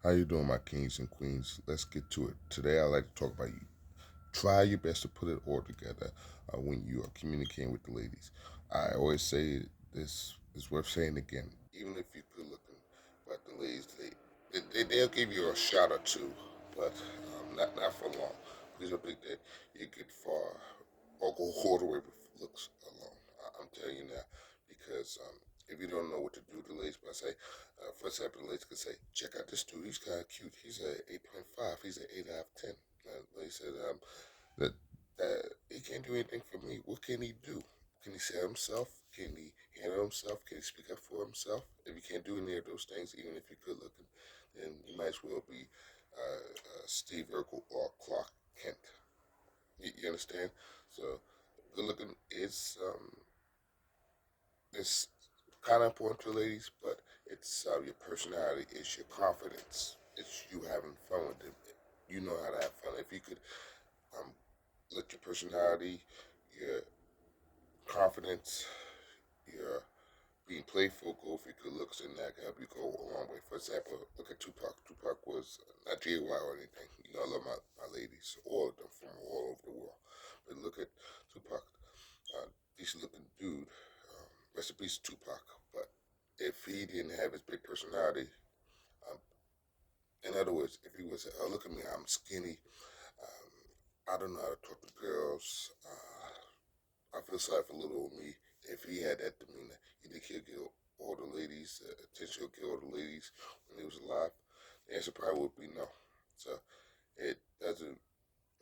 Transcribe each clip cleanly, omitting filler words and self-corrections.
How you doing, my kings and queens? Let's get to it. Today, I'd like to talk about you. Try your best to put it all together when you are communicating with the ladies. I always say this is worth saying again. Even if you're good looking, but the ladies, they'll give you a shot or two, but not for long. Please don't think that you get far or go all the way with looks alone. I'm telling you now, because if you don't know what to do, the ladies might say, for example, the ladies could say, check out this dude, he's kind of cute. He's a 8.5, he's an 8 out of 10. They said that he can't do anything for me. What can he do? Can he sell himself? Can he handle himself? Can he speak up for himself? If you can't do any of those things, even if you're good looking, then you might as well be Steve Urkel or Clark Kent. You understand? So good looking is it's kind of important to ladies, but it's your personality, it's your confidence, it's you having fun with it. You know how to have fun. If you could um, let your personality, your confidence, your being playful go for your good looks, and that can help you go a long way. For example, look at Tupac. Tupac was not JY or anything. You know, I love my ladies, all of them from all over the world. But look at Tupac, decent looking dude. Rest in peace, Tupac. But if he didn't have his big personality, um, in other words, if he was, oh, look at me, I'm skinny, I don't know how to talk to girls, I feel sorry for little old me. If he had that demeanor, you think he'll get all the ladies, attention, he'll get all the ladies when he was alive? The answer probably would be no. So it doesn't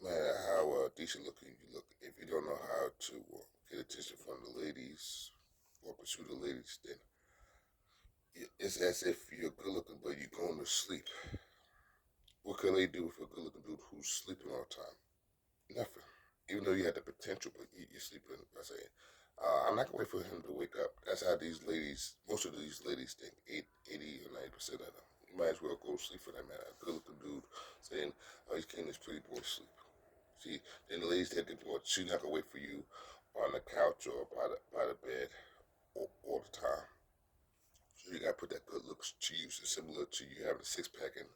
matter how decent looking you look. If you don't know how to get attention from the ladies or pursue the ladies, then it's as if you're good looking, but you're going to sleep. What can they do with a good looking dude who's sleeping all the time? Nothing. Even though you had the potential, but you're sleeping. I say, I'm not gonna wait for him to wake up. That's how these ladies, most of these ladies think. 80 or 90% of them. You might as well go to sleep for that matter. A good looking dude saying, "Oh, he's getting this pretty boy to sleep." See, then the ladies that get bored, she's not gonna wait for you on the couch or by the bed all the time. So you gotta put that good looks to use. It's similar to you having a six pack and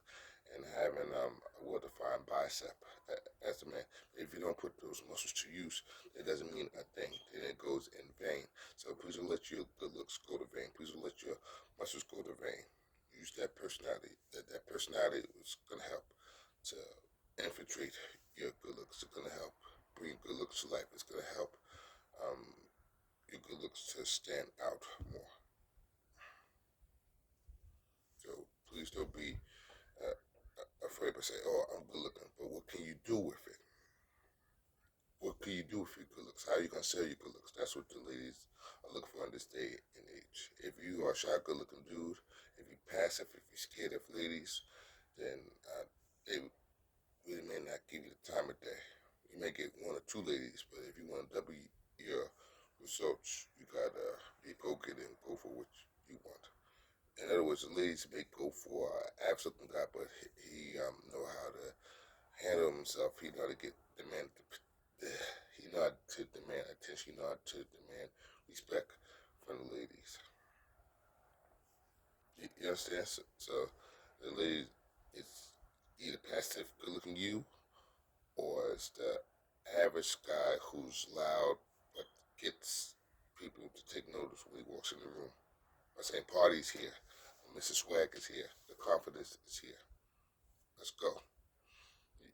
having a well defined bicep as a man. If you don't put those muscles to use, it doesn't mean a thing. Then it goes in vain. So please don't let your good looks go to vain. Please don't let your muscles go to vain. Use that personality. That personality is gonna help to infiltrate your good looks. It's gonna help bring good looks to life. It's gonna help um, your good looks to stand out more. So please don't be uh, afraid to say, "Oh, I'm good looking," but what can you do with it? What can you do with your good looks? How are you gonna sell your good looks? That's what the ladies are looking for in this day and age. If you are a shy, good looking dude, if you're passive, if you're scared of ladies, then they really may not give you the time of day. You may get one or two ladies, but if you want to double your results, you gotta be go get it and go for what you want. In other words, the ladies may go for an absolute guy, but he know how to handle himself. He know how to get demand. He know how to demand attention. He know how to demand respect from the ladies. You understand? So the ladies, it's either passive, good-looking you, or it's the average guy who's loud but gets people to take notice when he walks in the room. By saying, "Party's here. Mrs. Swag is here. The confidence is here. Let's go."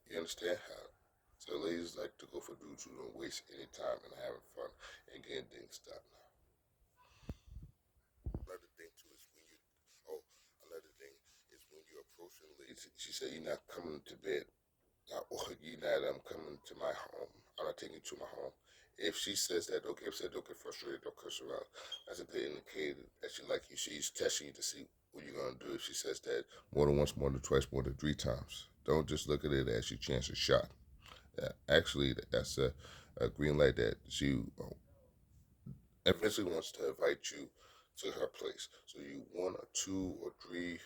You understand how? So ladies like to go for dudes who don't waste any time and having fun and getting things done. Another thing too is when you oh another thing is when you're approaching ladies. She said you're not coming to bed. Or you're not coming to my home. I'm not taking you to my home. If she says that, don't get upset, don't get frustrated, don't curse her out. That's a good indicator that she like you. She's testing you to see what you're gonna do. If she says that more than once, more than twice, more than three times, don't just look at it as your chance of shot. Actually, that's a green light that she eventually wants to invite you to her place. So you one or two or three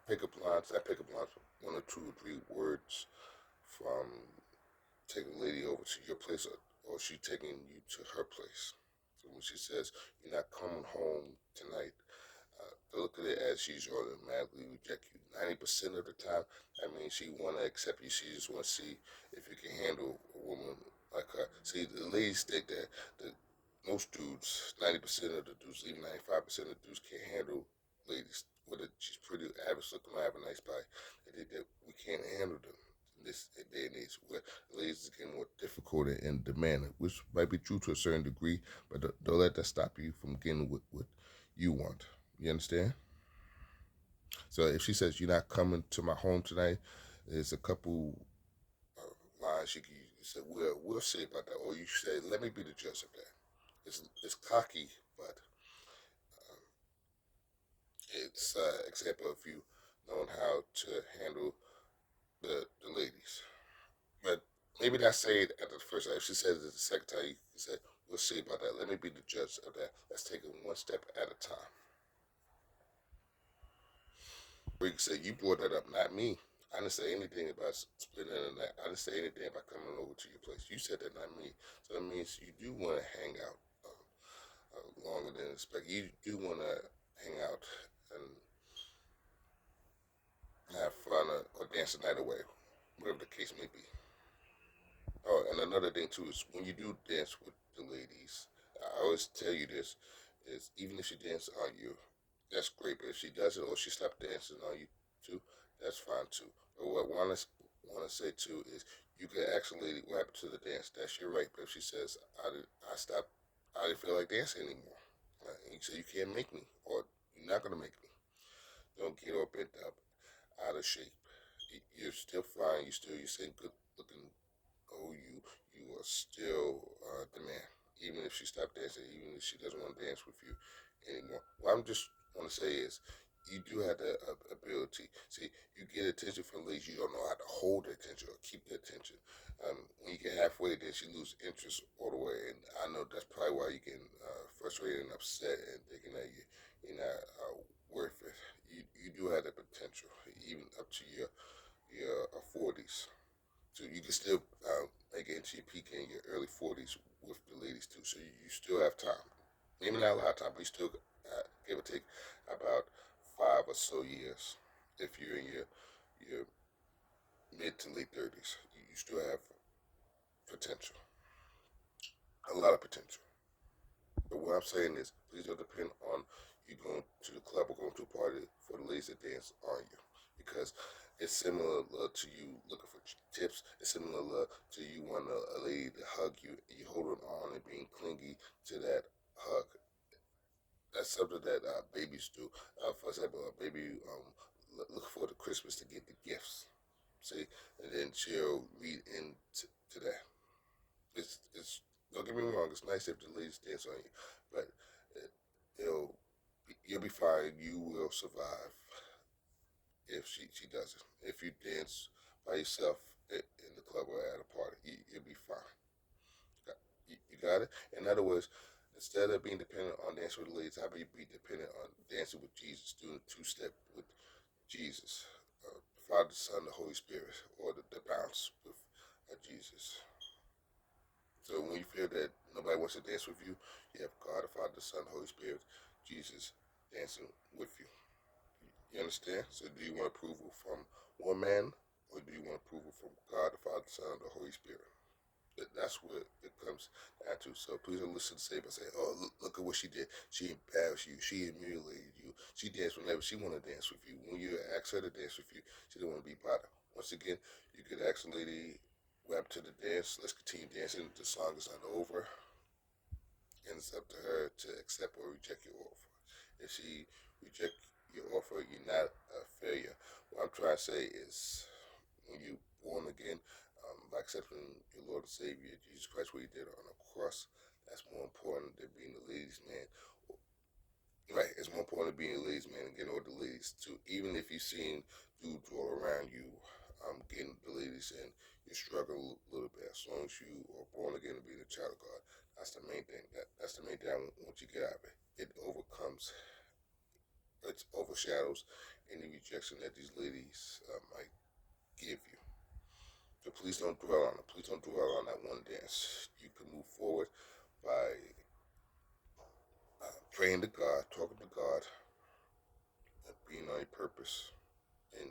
pickup lines, not pickup lines, one or two or three words from taking a lady over to your place, or she taking you to her place. So when she says you're not coming home tonight, look at it as that she's automatically reject you 90% of the time. I mean, she want to accept you. She just want to see if you can handle a woman like her. See, the ladies think that the most dudes, 90% of the dudes, even 95% of the dudes can't handle ladies. Whether she's pretty, average looking, or have a nice body, they think that we can't handle them. In this day and age, where ladies is getting more difficult and demanding, which might be true to a certain degree, but don't let that stop you from getting what you want. You understand? So if she says you're not coming to my home tonight, there's a couple lines you can use. You say, we'll see about that. Or you say, let me be the judge of that. It's cocky, but it's example of you knowing how to handle the ladies. But maybe not say it at the first time. If she says it the second time, you can say, we'll see about that. Let me be the judge of that. Let's take it one step at a time. Or you can say, you brought that up, not me. I didn't say anything about splitting the night. I didn't say anything about coming over to your place. You said that, not me. So that means you do want to hang out longer than expected. You do want to hang out and have fun or dance the night away, whatever the case may be. Oh, and another thing too is when you do dance with the ladies, I always tell you this: is even if she dances on you, that's great. But if she doesn't, or she stopped dancing on you too, that's fine too. But what I want to say too is you can ask a lady what happened to the dance. That's your right. But if she says I stopped, I didn't feel like dancing anymore, and you say you can't make me, or you're not gonna make me. Don't get all bent up, out of shape. You're still fine. You're still good looking. Oh, you are still the man. Even if she stopped dancing, even if she doesn't want to dance with you anymore. What I'm just want to say is, you do have the ability. See, you get attention from ladies. You don't know how to hold the attention or keep the attention. When you get halfway, then she loses interest all the way. And I know that's probably why you're getting frustrated and upset and thinking that you're not worth it. You do have the potential, even up to your 40s. So you can still make it into your peak in your early 40s with the ladies too. So you still have time. Maybe not a lot of time, but you still give or take about 5 or so years. If you're in your mid to late 30s, you still have potential, a lot of potential. But what I'm saying is, please don't depend on you going to the club or going to a party for the ladies to dance on you, because it's similar to you looking for tips. It's similar to you wanting a lady to hug you, and you holding on and being clingy to that hug. That's something that babies do. For example, a baby look forward to Christmas to get the gifts. See, and then she'll read into to that. It's don't get me wrong. It's nice if the ladies dance on you, but it, it'll you'll be fine. You will survive if she doesn't. If you dance by yourself in the club or at a party, you'll be fine. You got it. In other words, instead of being dependent on dancing with the ladies, how about you be dependent on dancing with Jesus, doing two-step with Jesus, the Father, the Son, the Holy Spirit, or the bounce with Jesus. So when you feel that nobody wants to dance with you, you have God, the Father, the Son, the Holy Spirit, Jesus dancing with you. You understand? So do you want approval from one man, or do you want approval from God, the Father, the Son, the Holy Spirit? That's what it comes down to. So please don't listen to say, but say, "Oh, look at what she did. She embarrassed you. She humiliated you. She danced whenever she wanted to dance with you. When you ask her to dance with you, she didn't want to be bothered." Once again, you could ask a lady, "Rap to the dance. Let's continue dancing. The song is not over." And it's up to her to accept or reject your offer. If she reject your offer, you're not a failure. What I'm trying to say is, when you born again, by accepting your Lord and Savior Jesus Christ, what He did on the cross, that's more important than being a ladies' man. Right, it's more important than being a ladies' man and getting all the ladies too. Even if you've seen dudes all around you, getting the ladies in, you struggle a little bit. As long as you are born again and being a child of God, that's the main thing. That's the main thing I want you to get out of it. It overcomes, it overshadows any rejection that these ladies might give you. So please don't dwell on it. Please don't dwell on that one dance. You can move forward by praying to God, talking to God, and endeavors, and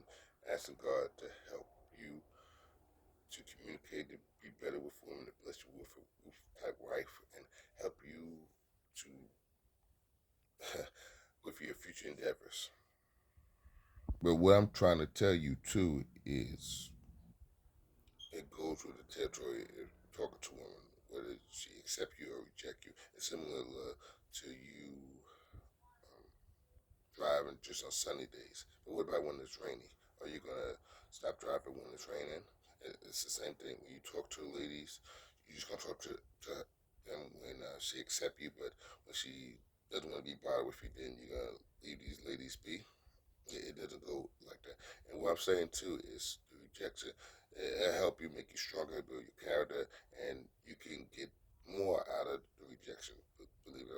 asking God to help you to communicate, to be better with women, to bless you with a roof type wife, and help you to with your future endeavors. But what I'm trying to tell you too is it goes with the territory of talking to women, whether she accept you or reject you. It's similar to you driving just on sunny days. But what about when it's rainy? Are you gonna stop driving when it's raining? It's the same thing when you talk to ladies. You just gonna talk to them when she accept you, but when she doesn't want to be bothered with you, then you're gonna leave these ladies be. It doesn't go like that. And what I'm saying too is the rejection. It'll help you make you stronger, build your character, and you can get more out of the rejection. Believe it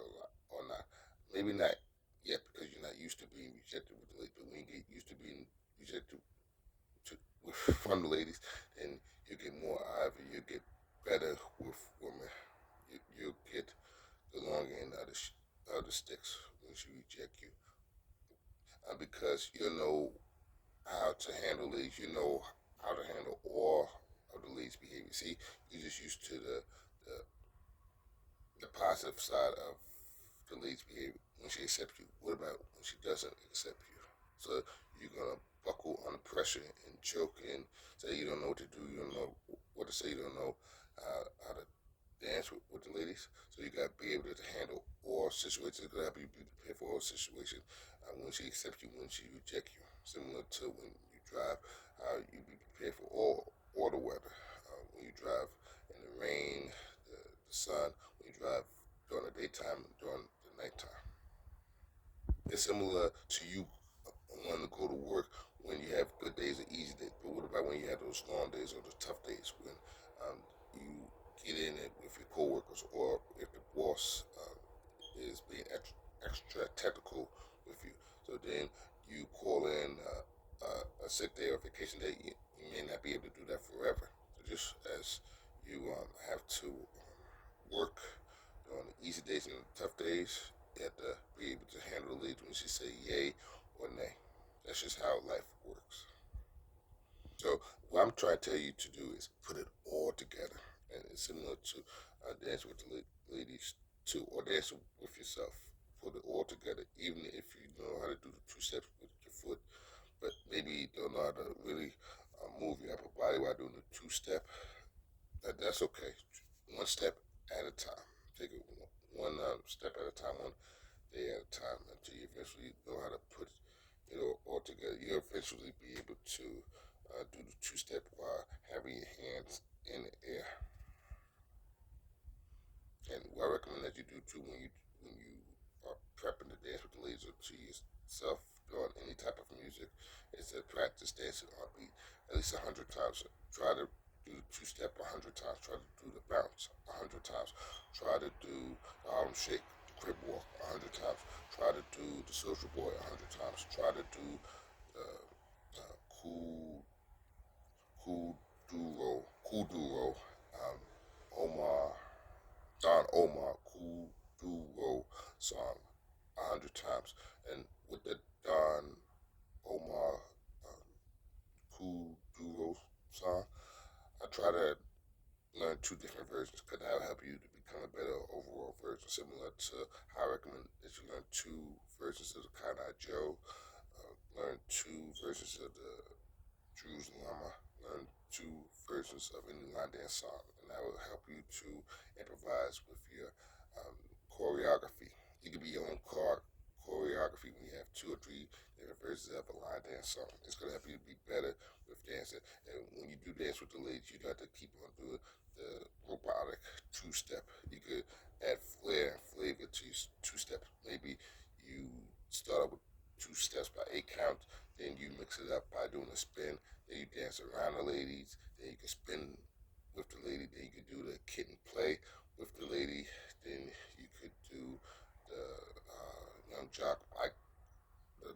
or not, maybe not yet because you're not used to being rejected with the ladies. But when you get used to being rejected from the ladies, then you get more out of it. You get better with women. You get the long end of the sticks when she reject you, because you know how to handle ladies. You know how to handle all of the ladies' behavior. See, you're just used to the, the positive side of the lady's behavior when she accepts you. What about when she doesn't accept you? So you're gonna buckle under pressure and choke and say you don't know what to do. You don't know what to say. You don't know how to dance with the ladies. So you gotta be able to handle all situations. You gotta be prepared for all situations. When she accepts you, when she rejects you, similar to when you drive, you be prepared for all the weather. When you drive in the rain, the sun, when you drive during the daytime and during the nighttime. It's similar to you wanting to go to work when you have good days and easy days. But what about when you have those long days or the tough days when you get in it with your coworkers, or if the boss is being extra technical with you? So then you call in a sick day or vacation day. You may not be able to do that forever. So just as you have to work on the easy days and the tough days, you have to be able to handle the leads when she say yay or nay. That's just how life works. So what I'm trying to tell you to do is put it all together, and it's similar to dance with the ladies too, or dance with yourself. Put it all together, even if you know how to do the two steps with your foot, but maybe you don't know how to really move your upper body while doing the two step. That's okay. One step at a time. Take it one step at a time, one day at a time, until you eventually know how to put it all together. You'll eventually be able to do the two step while having your hands in the air. And what I recommend that you do too when you are prepping to dance with the ladies or to yourself doing any type of music is to practice dancing on beat at least 100 times. Try to do the two step 100 times. Try to do the bounce 100 times. Try to do the arm shake, the crib walk 100 times. Try to do the social boy 100 times. Try to do the cool cool duro, Omar Don Omar Cool Duro song 100 times, and with the Don Omar um, Cool Duro song, I try to learn two different versions because that'll help you to become a better overall version. Similar to how I recommend that you learn two versions of the Kanai Joe, learn two versions of the Drew's Llama, learn two versions of any line dance song, and that will help you to improvise with your um, choreography. You can be your own choreography when you have two or three different versions of a line dance song. It's going to help you to be better with dancing. And when you do dance with the ladies, you got to keep on doing the robotic two step. You could add flair and flavor to your two steps. Maybe you start up with two steps by 8 counts, then you mix it up by doing a spin, then you dance around the ladies, then you can spin with the lady, then you can do the kitten play with the lady, then you could do the young jock bike, the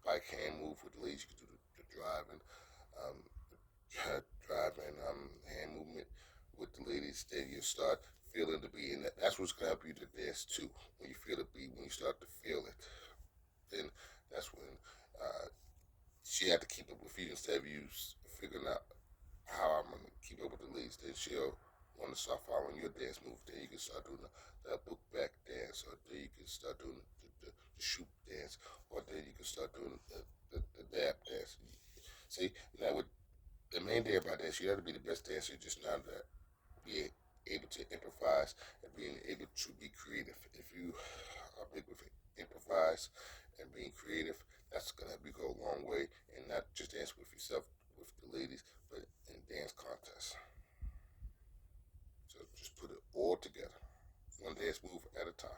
bike hand move with the ladies. You could do the driving, um, driving hand movement with the ladies. Then you start feeling the beat, and that's what's gonna help you to dance too. When you feel the beat, when you start to feel it, then that's when uh, you have to keep up with you instead of you figuring out how I'm gonna keep up with the ladies. Then she'll want to start following your dance move. Then you can start doing the book back dance, or then you can start doing the shoot dance, or then you can start doing the dab dance. See, now with the main thing about dance, you have to be the best dancer. Just not that being able to improvise and being able to be creative. If you are big with improvise and being creative, that's gonna help you go a long way, and not just dance with yourself with the ladies, but in dance contests. So just put it all together, one dance move at a time.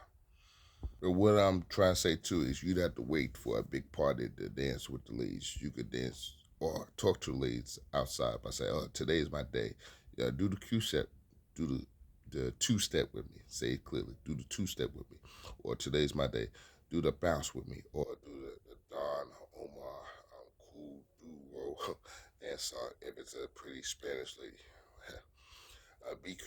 But what I'm trying to say too is you'd have to wait for a big party to dance with the ladies. You could dance or talk to the ladies outside by saying, "Oh, today is my day. Do the Q step, do the two step with me. Say it clearly. Do the two step with me, or today's my day. Do the bounce with me, or do the Don Omar cool duo dance song if it's a pretty Spanish lady. Be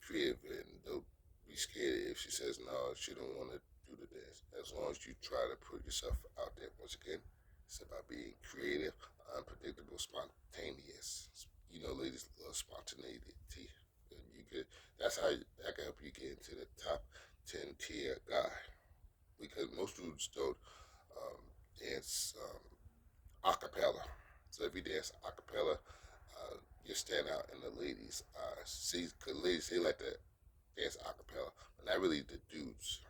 creative and don't be scared if she says no, she don't want to do the dance. As long as you try to put yourself out there. Once again, it's about being creative, unpredictable, spontaneous. You know, ladies love spontaneity. And you could. That's how that can help you get into the top 10 tier guy. Because most dudes don't dance acapella. So if you dance acapella, you stand out in the ladies' eyes. See, because ladies they like to dance acapella, but not really the dudes.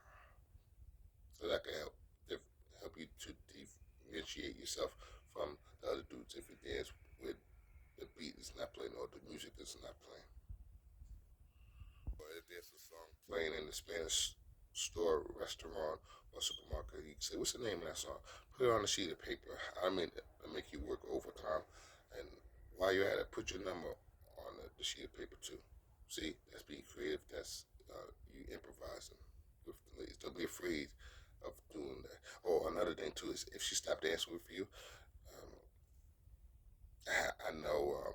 So that can help you to differentiate yourself from the other dudes if you dance with the beat is not playing or the music is not playing. Or if there's a song playing in the Spanish store, restaurant, or supermarket, you can say, "What's the name of that song?" Put it on a sheet of paper. I mean, it'll make you work overtime, and while you're at it, put your number on the sheet of paper too. See, that's being creative. That's you improvising with the ladies. Don't be afraid of doing that. Oh, another thing too is if she stopped dancing with you, um, I know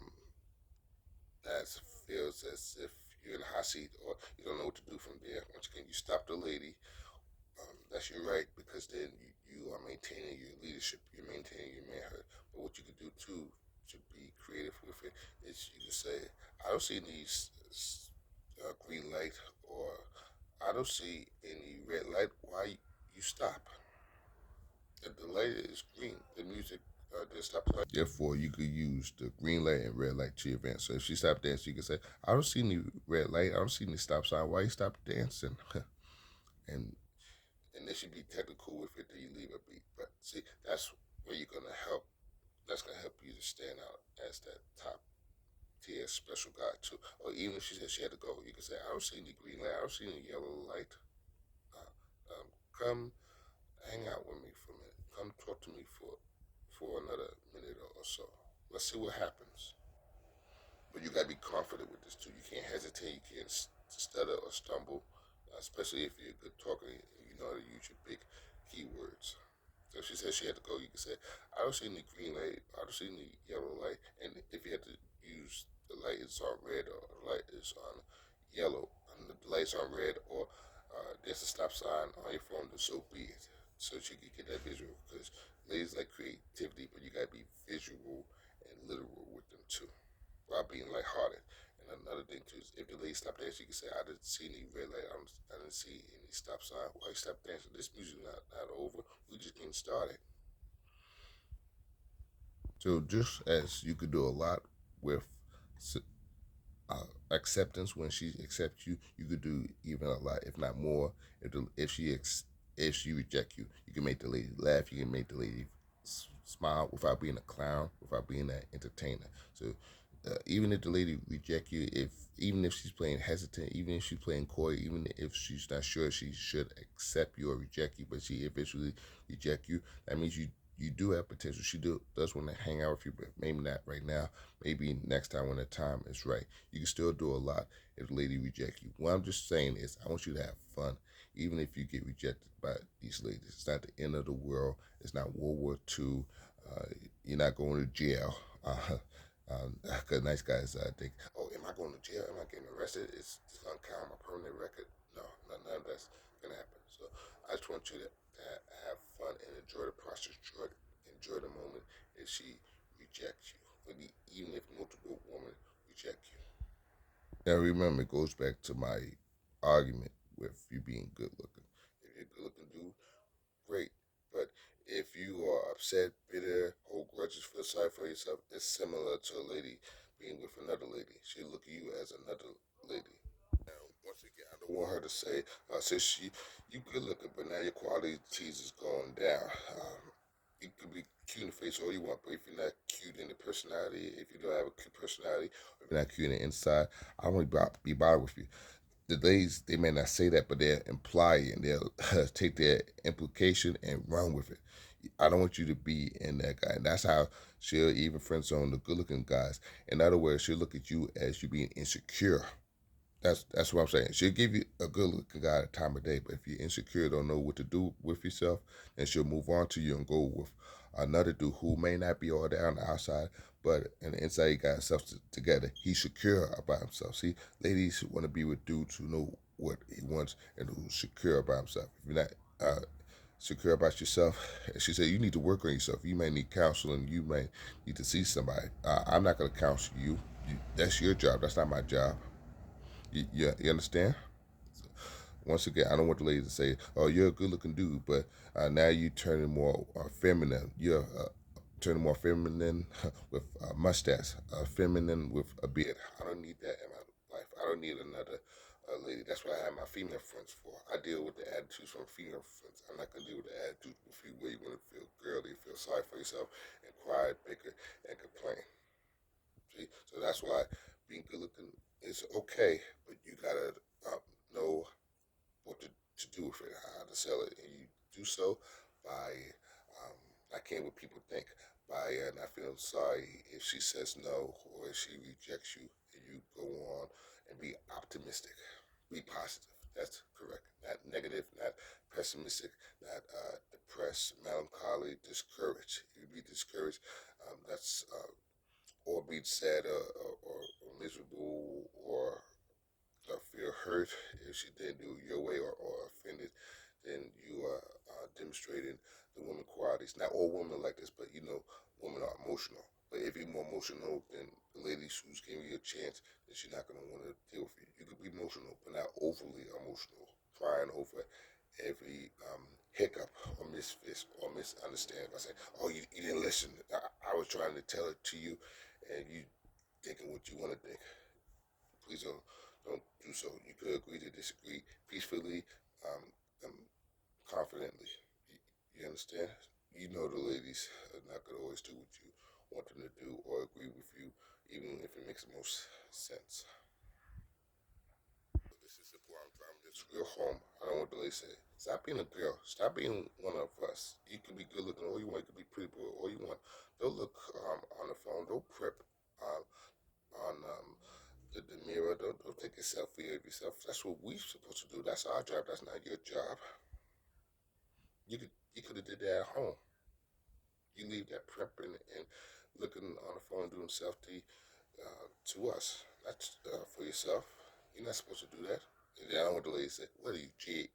that feels as if you're in a hot seat or you don't know what to do from there. Once again, you stop the lady. That's your right because then you are maintaining your leadership. You're maintaining your manhood. But what you can do too to be creative with it is you can say, "I don't see any green light," or "I don't see any red light. Why you stop?" If the light is green, the music just stop playing. Therefore, you could use the green light and red light to your advantage. So if she stopped dancing, you can say, "I don't see any red light. I don't see any stop sign. Why you stop dancing?" and they should be technical with it. Then you leave a beat. But see, that's where you're gonna help. That's gonna help you to stand out as that top tier special guy too. Or even if she said she had to go, you can say, "I don't see any green light. I don't see any yellow light. Come hang out with me for a minute. Come talk to me for another minute or so. Let's see what happens." But you gotta be confident with this too. You can't hesitate. You can't stutter or stumble, especially if you're a good talker. You know how to use your big keywords. So if she said she had to go, you can say, "I don't see any green light. I don't see any yellow light." And if you had to use the light is on red or the light is on yellow, and the light's on red, or there's a stop sign on your phone, then so be it. So that you can get that visual. Because ladies like creativity, but you gotta be visual and literal with them too, while being lighthearted. And another thing too is if the lady stop dancing, you can say, "I didn't see any red light. I didn't see any stop sign. Why you stop dancing? This music not over. We just getting started." So just as you could do a lot with acceptance, when she accepts you, you could do even a lot, if not more. If she reject you, you can make the lady laugh. You can make the lady smile without being a clown, without being an entertainer. So even if the lady reject you, if even if she's playing hesitant, even if she's playing coy, even if she's not sure she should accept you or reject you, but she eventually reject you, that means you do have potential. She does want to hang out with you, but maybe not right now. Maybe next time when the time is right. You can still do a lot if the lady rejects you. What I'm just saying is I want you to have fun, even if you get rejected by these ladies. It's not the end of the world. It's not World War II. You're not going to jail. Because nice guys think, "Oh, am I going to jail? Am I getting arrested? It's going to count on my permanent record." No, none of that's going to happen. So I just want you to have fun and enjoy the process, enjoy the moment. If she reject you. But even if multiple women reject you. Now remember, it goes back to my argument with you being good looking. If you're a good looking dude, great. But if you are upset, bitter, hold grudges, feel sorry for yourself, it's similar to a lady being with another lady. She look at you as another lady. Now, once again, I don't want her to say, since you good looking, but now your quality is going down. You could be cute in the face all you want, but if you're not cute in the personality, if you don't have a cute personality, if you're not cute in the inside, I won't be bothered with you. The ladies, they may not say that, but they'll imply it and they'll take their implication and run with it. I don't want you to be in that guy. And that's how she'll even friend zone the good looking guys. In other words, she'll look at you as you being insecure. That's what I'm saying. She'll give you a good looking guy at the time of day, but if you're insecure, don't know what to do with yourself, then she'll move on to you and go with another dude who may not be all there on the outside, but on the inside he got himself together. He's secure about himself. See, ladies want to be with dudes who know what he wants and who's secure about himself. If you're not secure about yourself, she said you need to work on yourself. You may need counseling. You may need to see somebody. I'm not going to counsel you. That's your job. That's not my job. You understand? Once again, I don't want the ladies to say, "Oh, you're a good-looking dude," but now you turning more feminine. You're turning more feminine with a mustache, feminine with a beard. I don't need that in my life. I don't need another lady. That's what I have my female friends for. I deal with the attitudes from female friends. I'm not gonna deal with the attitudes with you where you want to feel girly, feel sorry for yourself, and cry, bicker, and complain. See, so that's why being good-looking is okay, but you gotta know what to do with it, how to sell it, and you do so by not caring what people think, by not feeling sorry if she says no or if she rejects you, and you go on and be optimistic, be positive. That's correct. Not negative, not pessimistic, not depressed, melancholy, discouraged. You be discouraged. That's or be sad or miserable or feel hurt if she didn't do it your way or offended, then you are demonstrating the woman qualities. Not all women are like this, but women are emotional. But if you're more emotional than the lady who's giving you a chance, then she's not going to want to deal with you. You could be emotional, but not overly emotional, crying over every hiccup or misfit or misunderstand by saying, "Oh, you didn't listen. I was trying to tell it to you, and you thinking what you want to think." Please don't do so. You could agree to disagree peacefully, um, um, confidently. You understand? You know the ladies are not gonna always do what you want them to do or agree with you, even if it makes the most sense. This is important. I'm just real home. I don't want the ladies to say, "Stop being a girl. Stop being one of us. You can be good looking all you want. You can be pretty boy all you want. Don't look on the phone. Don't prep um, on the mirror. Don't take a selfie of yourself. That's what we're supposed to do. That's our job. That's not your job. You could have did that at home. You leave that prepping and looking on the phone doing selfie to us. That's for yourself. You're not supposed to do that. And then I don't want the lady to say, "What are you, GAY?"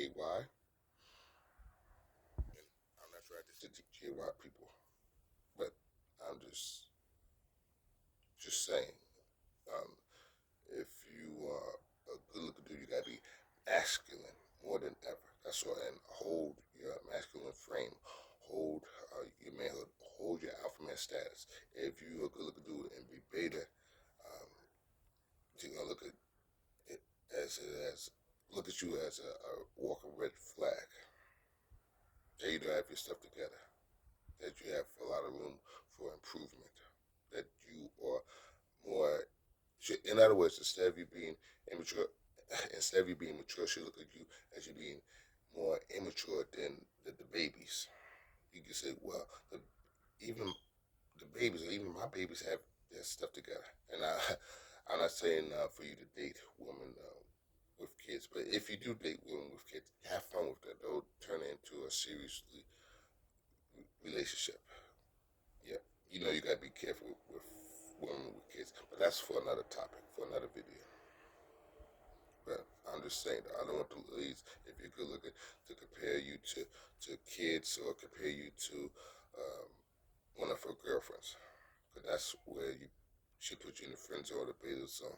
And I'm not trying to say GAY people, but I'm just saying. Um, if you are a good looking dude, you gotta be masculine more than ever. That's all. And hold your masculine frame, hold your manhood, hold your alpha man status. If you are a good looking dude and be beta, um, you're gonna look at it as look at you as a walking red flag. That you don't have your stuff together. That you have a lot of room for improvement. That you are more. In other words, instead of you being immature, instead of you being mature, she look at you as you being more immature than the babies. You can say, well, even the babies, or even my babies, have their stuff together. And I'm not saying for you to date women with kids, but if you do date women with kids, have fun with that. Don't turn it into a seriously relationship. Yeah, you gotta be careful with women with kids, but that's for another topic, for another video. But I'm just saying that I don't want the ladies, if you're good looking, to compare you to kids or compare you to one of her girlfriends. But that's where she put you in the friend zone or the beta zone.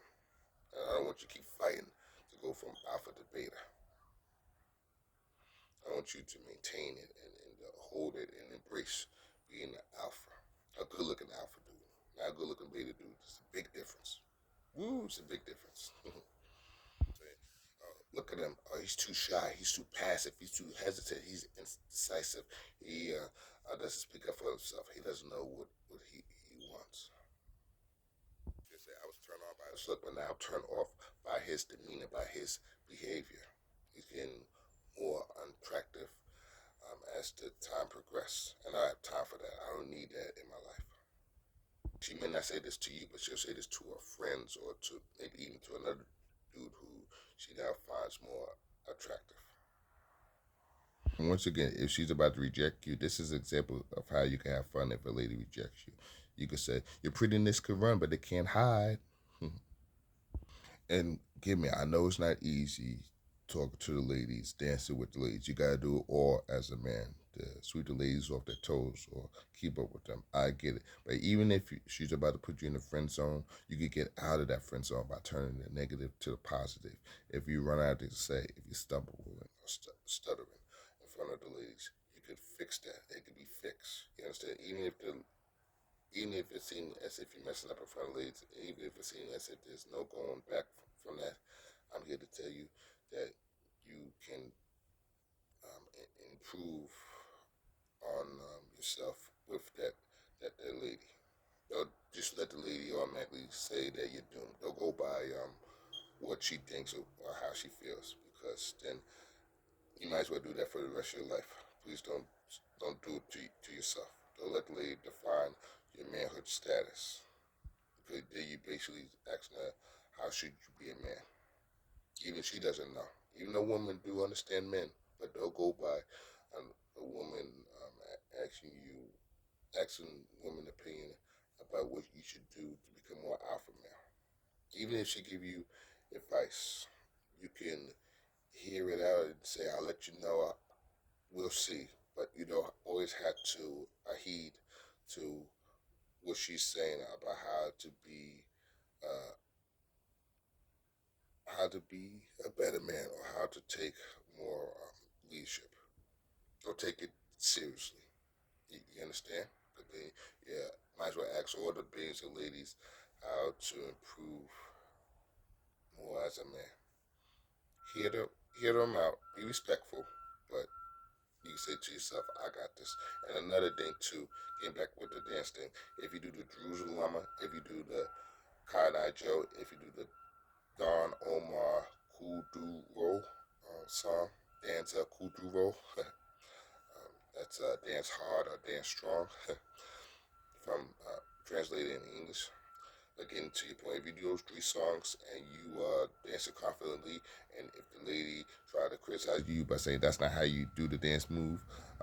And I don't want you to keep fighting to go from alpha to beta. I want you to maintain it and hold it and embrace being an alpha. A good looking alpha dude. Not a good looking beta dude. It's a big difference. Woo, it's a big difference. Look at him. Oh, he's too shy. He's too passive. He's too hesitant. He's indecisive. He doesn't speak up for himself. He doesn't know what he wants. Just say, I was turned on by his look, but now I'm turned off by his demeanor, by his behavior. He's getting more unattractive as the time progresses. And I have time for that. I don't need that in my life. She may not say this to you, but she'll say this to her friends or to maybe even to another dude who she now finds more attractive. And once again, if she's about to reject you, this is an example of how you can have fun if a lady rejects you. You could say, your prettiness could run, but it can't hide. And give me, I know it's not easy talking to the ladies, dancing with the ladies. You gotta do it all as a man to sweep the ladies off their toes or keep up with them. I get it, but even if she's about to put you in the friend zone, you could get out of that friend zone by turning the negative to the positive. If you run out to say, if you stumble or stuttering in front of the ladies, you could fix that. It could be fixed. You understand? Even if it seems as if you're messing up in front of ladies, even if it seems as if there's no going back from that, I'm here to tell you that you can improve on yourself with that lady. Don't just let the lady automatically say that you're doomed. Don't go by what she thinks or how she feels, because then you might as well do that for the rest of your life. Please don't do it to yourself. Don't let the lady define your manhood status. Because then you basically asking her, how should you be a man? Even she doesn't know. Even though women do understand men, but they'll go by a woman asking women opinion about what you should do to become more alpha male. Even if she give you advice, you can hear it out and say, "I'll let you know. We'll see." But you don't always have to heed to what she's saying about uh, how to be a better man or how to take more leadership. Don't take it seriously. You understand? But they, yeah, might as well ask all the babes and ladies how to improve more as a man. Hear them, hear them out. Be respectful, but you can say to yourself, "I got this." And another thing too, getting back with the dance thing. If you do the Jerusalem, if you do the Kai Joe, if you do the Don Omar Kuduro song, dance Kuduro. That's dance hard or dance strong. From translated in English. Again, to your point, if you do those three songs and you dance it confidently, and if the lady try to criticize you by saying that's not how you do the dance move,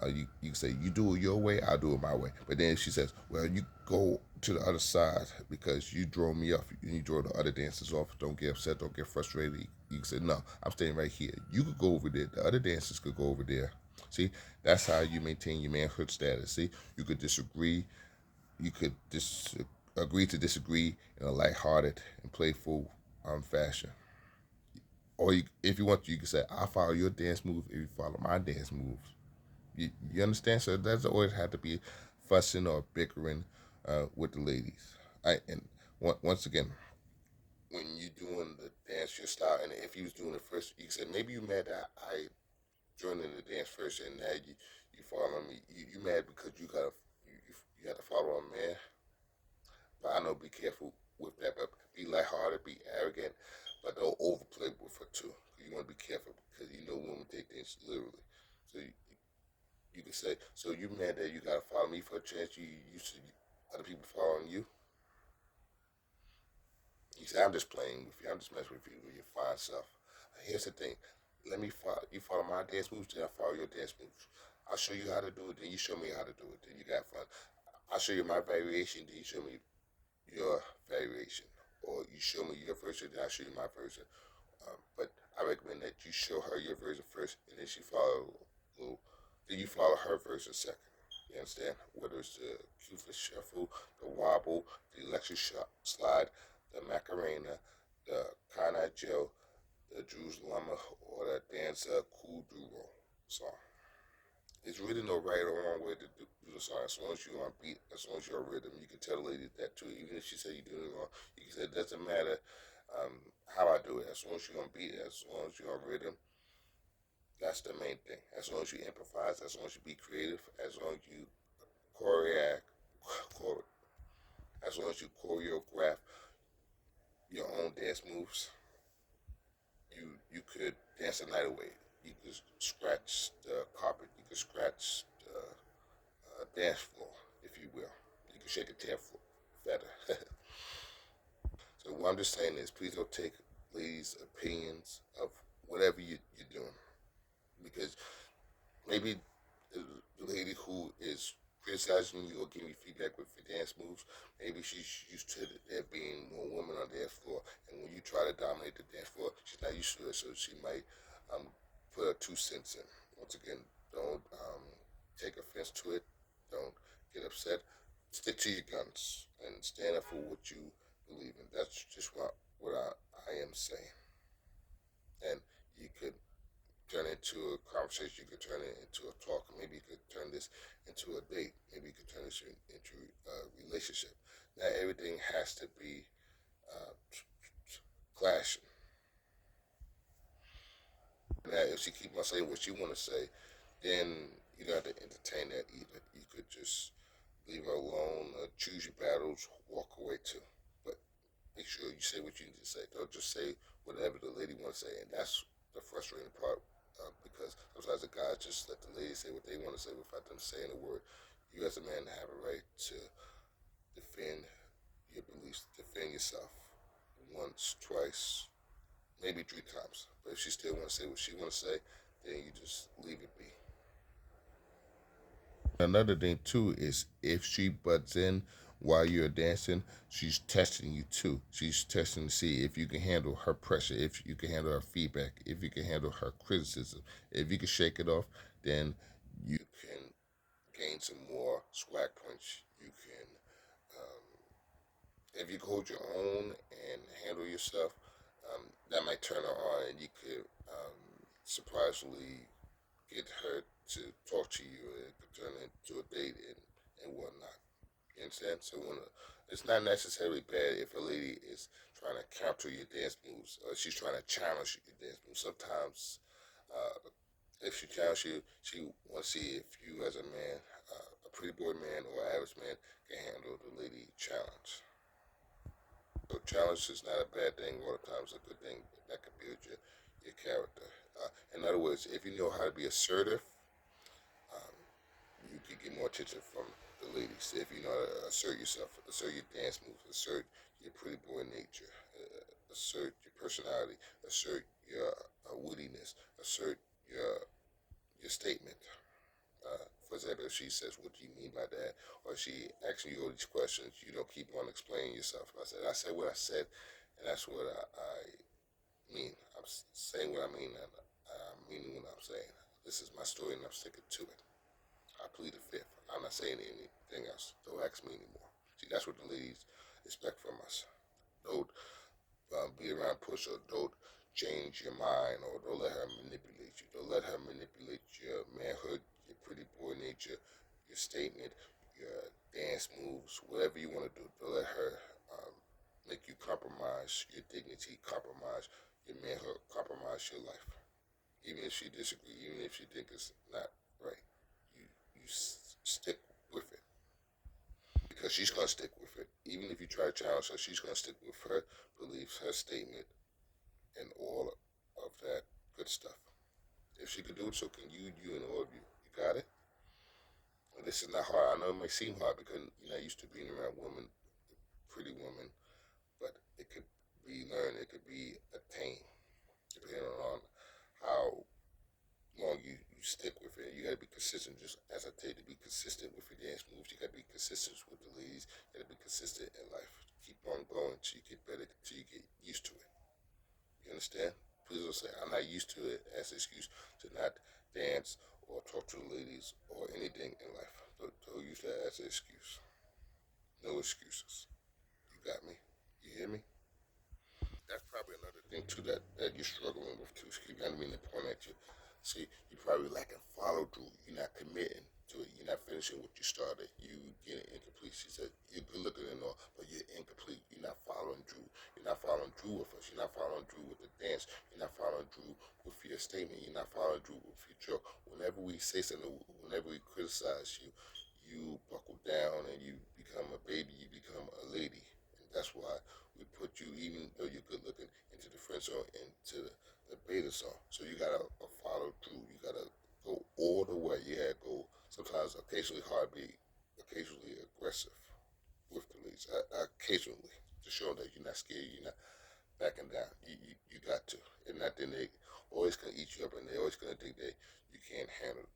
you can say, you do it your way, I'll do it my way. But then if she says, well, you go to the other side because you drove me off, and you drove the other dancers off, don't get upset, don't get frustrated. You can say, no, I'm staying right here. You could go over there. The other dancers could go over there. See, that's how you maintain your manhood status. See, you could disagree, you could agree to disagree in a lighthearted and playful fashion. Or if you want, you can say, "I'll follow your dance move if you follow my dance moves." You understand? So it doesn't always have to be fussing or bickering with the ladies. And once again, when you doing the dance your style, and if you was doing it first, you can say maybe you mad that I joined in the dance first, and now you follow me. You mad because you got to follow a man. But I know be careful with that. But be lighthearted, be arrogant, but don't overplay with her too. You want to be careful because you know women take things literally. So you can say, so you mad that you gotta follow me for a chance? You used to other people following you? You say, I'm just playing with you. I'm just messing with you with your fine self. Here's the thing. Let me follow. You follow my dance moves, then I follow your dance moves. I'll show you how to do it, then you show me how to do it. Then you got fun. I'll show you my variation, then you show me your variation, or you show me your version, then I show you my version. But I recommend that you show her your version first, and then she follow. Well, then you follow her version second. You understand? Whether it's the Cupid Shuffle, the Wobble, the Electric Slide, the Macarena, the Conai Joe, the Jerusalem, or the Dancer Kuduro song. There's really no right or wrong way to do the song. As long as you're on beat, as long as you're on rhythm, you can tell the lady that too. Even if she said you do it wrong, you can say it doesn't matter how I do it. As long as you're on beat, as long as you're on rhythm, that's the main thing. As long as you improvise, as long as you be creative, as long as you choreograph, as long as you choreograph your own dance moves, you could dance the night away. You could scratch the carpet. You could scratch the dance floor, if you will. You can shake a tail feather. So what I'm just saying is, please don't take ladies' opinions of whatever you're doing, because maybe the lady who is criticizing you or giving you feedback with your dance moves, maybe she's used to there being more women on the dance floor, and when you try to dominate the dance floor, she's not used to it, so she might um, put her 2 cents in. Once again, don't take offense to it. Don't get upset. Stick to your guns and stand up for what you believe in. That's just what I am saying. And you could turn it into a conversation. You could turn it into a talk. Maybe you could turn this into a date. Maybe you could turn this into a relationship. Not everything has to be uh, clashing. Now, if she keep on saying what she want to say, then you don't have to entertain that either. You could just leave her alone, choose your battles, walk away too. But make sure you say what you need to say. Don't just say whatever the lady wants to say, and that's the frustrating part. Because sometimes the guys just let the lady say what they want to say without them saying a word. You as a man have a right to defend your beliefs, defend yourself once, twice, maybe 3 times. But if she still want to say what she want to say, then you just leave it be. Another thing too is if she butts in while you're dancing, she's testing you too. She's testing to see if you can handle her pressure, if you can handle her feedback, if you can handle her criticism. If you can shake it off, then you can gain some more swag points. You can, if you can hold your own and handle yourself, that might turn her on, and you could surprisingly get her to talk to you, and it could turn into a date and whatnot. You understand? So it's not necessarily bad if a lady is trying to counter your dance moves or she's trying to challenge your dance moves. Sometimes, if she challenges you, she wants to see if you, as a man, a pretty boy man or average man, can handle the lady challenge. So challenge is not a bad thing. A lot of times, a good thing that can build your character. In other words, if you know how to be assertive, um, you can get more attention from the ladies. If you know how to assert yourself, assert your dance moves, assert your pretty boy nature, assert your personality, assert your wittiness, assert your statement. For example, if she says, "What do you mean by that?" or she asking you all these questions, you don't keep on explaining yourself. I said what I said, and that's what I mean. I'm saying what I mean, and I'm meaning what I'm saying. This is my story, and I'm sticking to it. I plead the fifth. I'm not saying anything else. Don't ask me anymore. See, that's what the ladies expect from us. Don't beat around, push, or don't change your mind, or don't let her manipulate you. Don't let her manipulate your manhood, your pretty boy nature, your statement, your dance moves, whatever you want to do. Don't let her make you compromise your dignity, compromise your manhood, compromise your life. Even if she disagree, even if she think it's not right, you stick with it because she's gonna stick with it. Even if you try to challenge her, she's gonna stick with her beliefs, her statement, and all of that good stuff. If she could do it, so can you, and all of you. You got it? And this is not hard. I know it may seem hard because you're not used to being around women, pretty women, but it could be learned, it could be attained, depending on how long you stick with it. You gotta be consistent, just as I tell you, to be consistent with your dance moves. You gotta be consistent with the ladies. You gotta be consistent in life. Keep on going till you get better, till you get used to it. You understand? Please don't say, I'm not used to it as an excuse to not dance or talk to the ladies or anything in life. That's an excuse. No excuses. You got me? You hear me? That's probably another thing too that you're struggling with too. Excuse me, I didn't mean to point at you. See, you probably lacking follow through. You're not committing to it. You're not finishing what you started. You getting incomplete. She said you're good looking and all, but you're incomplete. You're not following through. You're not following through with us. You're not following through with the dance. You're not following through with your statement. You're not following through with your joke. Whenever we say something, whenever we criticize you, you buckle down and you become a baby. You become a lady, and that's why we put you, even though you're good looking, into the friend zone, into the beta zone. So you gotta follow through. You gotta go all the way. Yeah, go sometimes occasionally heartbeat, occasionally aggressive with the leads. Occasionally to show that you're not scared, you're not backing down. You got to. And not then they always gonna eat you up, and they always gonna think that you can't handle them.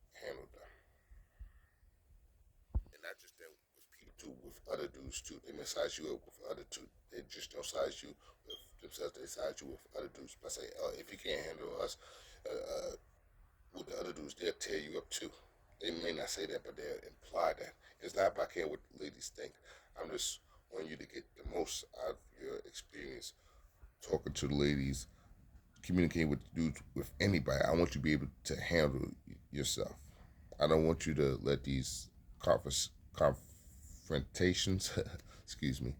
And not just them, with people too, with other dudes too. They may size you up with other two. They just don't size you with themselves. They size you with other dudes. By saying, if you can't handle us, with the other dudes, they'll tear you up too. They may not say that, but they'll imply that. It's not about caring what the ladies think. I'm just wanting you to get the most out of your experience talking to the ladies, communicating with the dudes, with anybody. I want you to be able to handle yourself. I don't want you to let these confrontations, excuse me,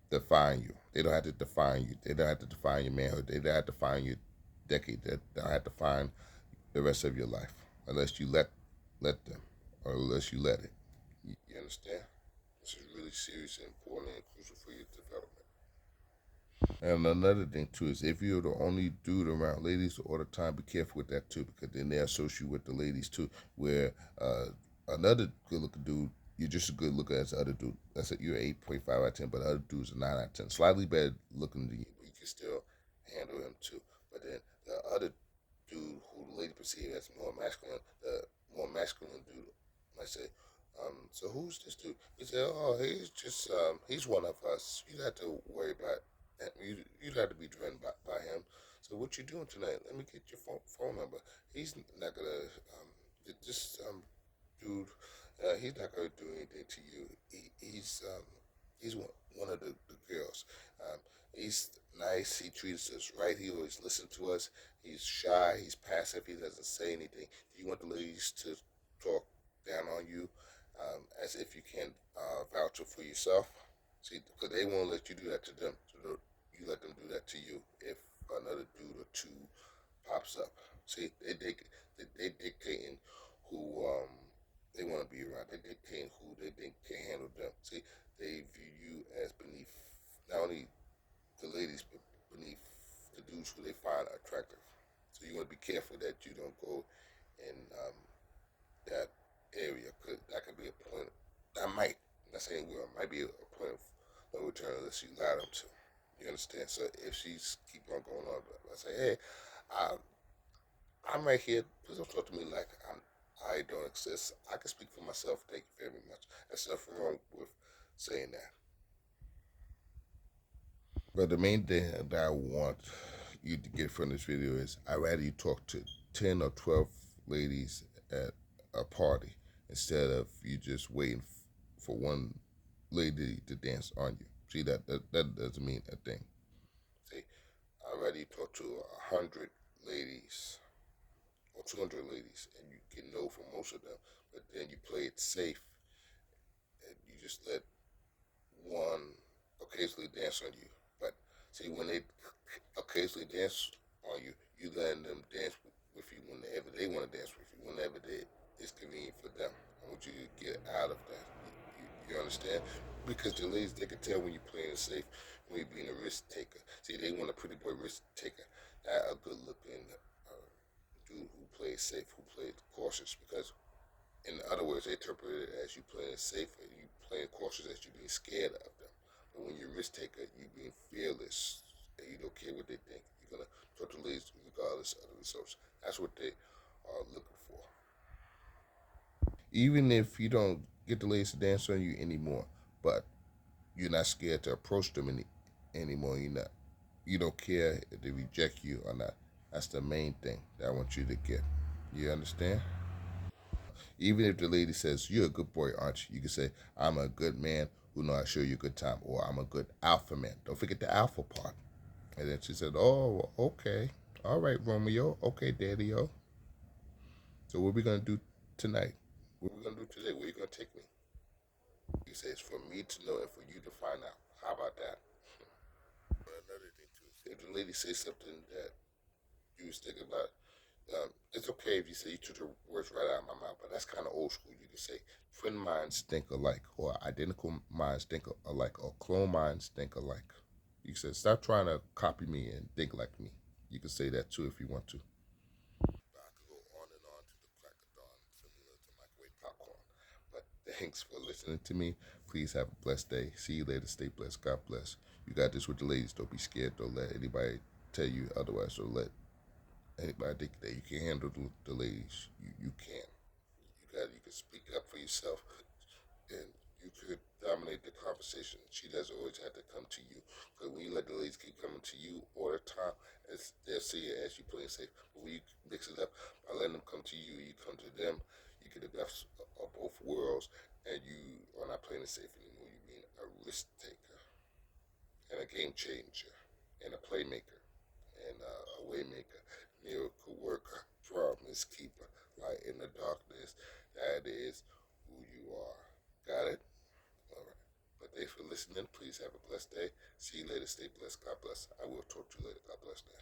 define you. They don't have to define you. They don't have to define your manhood. They don't have to define your decade. They don't have to define the rest of your life unless you let them, or unless you let it. You understand? This is really serious and important and crucial for your development. And another thing too is if you're the only dude around ladies all the time, be careful with that too, because then they associate you with the ladies too. Where another good looking dude, you're just as good looking as the other dude. That's it. You're 8.5 out of 10, but the other dudes are 9 out of 10. Slightly better looking than you, but you can still handle him too. But then the other dude who the lady perceives as more masculine, the more masculine dude might say, so who's this dude? He said, oh, he's one of us. You don't have to worry about you'd have to be driven by him. So what you doing tonight? Let me get your phone number. He's not gonna this dude. He's not gonna do anything to you. He's one of the girls. He's nice. He treats us right. He always listens to us. He's shy. He's passive. He doesn't say anything. Do you want the ladies to talk down on you as if you can't vouch for yourself? See, because they won't let you do that to them. So you let them do that to you if another dude or two pops up. See, they dictating who they want to be around. They dictating who they think can handle them. See, they view you as beneath not only the ladies but beneath the dudes who they find attractive. So you want to be careful that you don't go in that area. That could be a point. That might. I'm not saying will. Might be a point of no return unless you allow them to. You understand? So if she's keep on going on, I say, hey, I, I'm right here. Please don't talk to me like I don't exist. I can speak for myself. Thank you very much. There's nothing wrong with saying that. But the main thing that I want you to get from this video is I'd rather you talk to 10 or 12 ladies at a party instead of you just waiting for one lady to dance on you. See, that doesn't mean a thing. See, I'd rather you talk to 100 ladies or 200 ladies and you get no from most of them, but then you play it safe and you just let one occasionally dance on you. But see, when they occasionally dance on you, you letting them dance with you whenever they want to dance with you, whenever it's convenient for them. I want you to get out of that. You understand? Because the ladies, they can tell when you're playing it safe, when you're being a risk taker. See, they want a pretty boy risk taker, not a good looking dude who plays safe, who plays cautious. Because in other words, they interpret it as you playing safe and you playing cautious as you being scared of them. But when you're a risk taker, you being fearless and you don't care what they think. You're gonna talk to ladies regardless of the results. That's what they are looking for. Even if you don't get the ladies to dance on you anymore, but you're not scared to approach them anymore. You don't care if they reject you or not. That's the main thing that I want you to get. You understand? Even if the lady says, "You're a good boy, aren't you?" You can say, "I'm a good man who know how to show you a good time," or "I'm a good alpha man." Don't forget the alpha part. And then she said, "Oh, okay. All right, Romeo. Okay, Daddy-o. So what we gonna do tonight? What we gonna do today? Where you gonna take me?" He says, "For me to know and for you to find out." How about that? Another thing too, if the lady says something that you was thinking about, it's okay if you say you took the words right out of my mouth, but that's kind of old school. You can say, "Twin minds think alike," or "Identical minds think alike," or "Clone minds think alike." You said, "Stop trying to copy me and think like me." You can say that too if you want to. I could go on and on to the crack of dawn, similar to microwave popcorn. But thanks for listening to me. Please have a blessed day. See you later. Stay blessed. God bless. You got this with the ladies. Don't be scared. Don't let anybody tell you otherwise. Don't let anybody think that you can handle the ladies. You can. You can speak up for yourself, and you could dominate the conversation. She doesn't always have to come to you. Because when you let the ladies keep coming to you all the time, they'll see it as you play it safe. But when you mix it up by letting them come to you, you come to them, you get the best of both worlds, and you are not playing it safe anymore. You being a risk taker and a game changer and a playmaker and a waymaker, miracle worker, promise keeper, light in the darkness. That is who you are. Got it? All right. But thanks for listening. Please have a blessed day. See you later. Stay blessed. God bless. I will talk to you later. God bless now.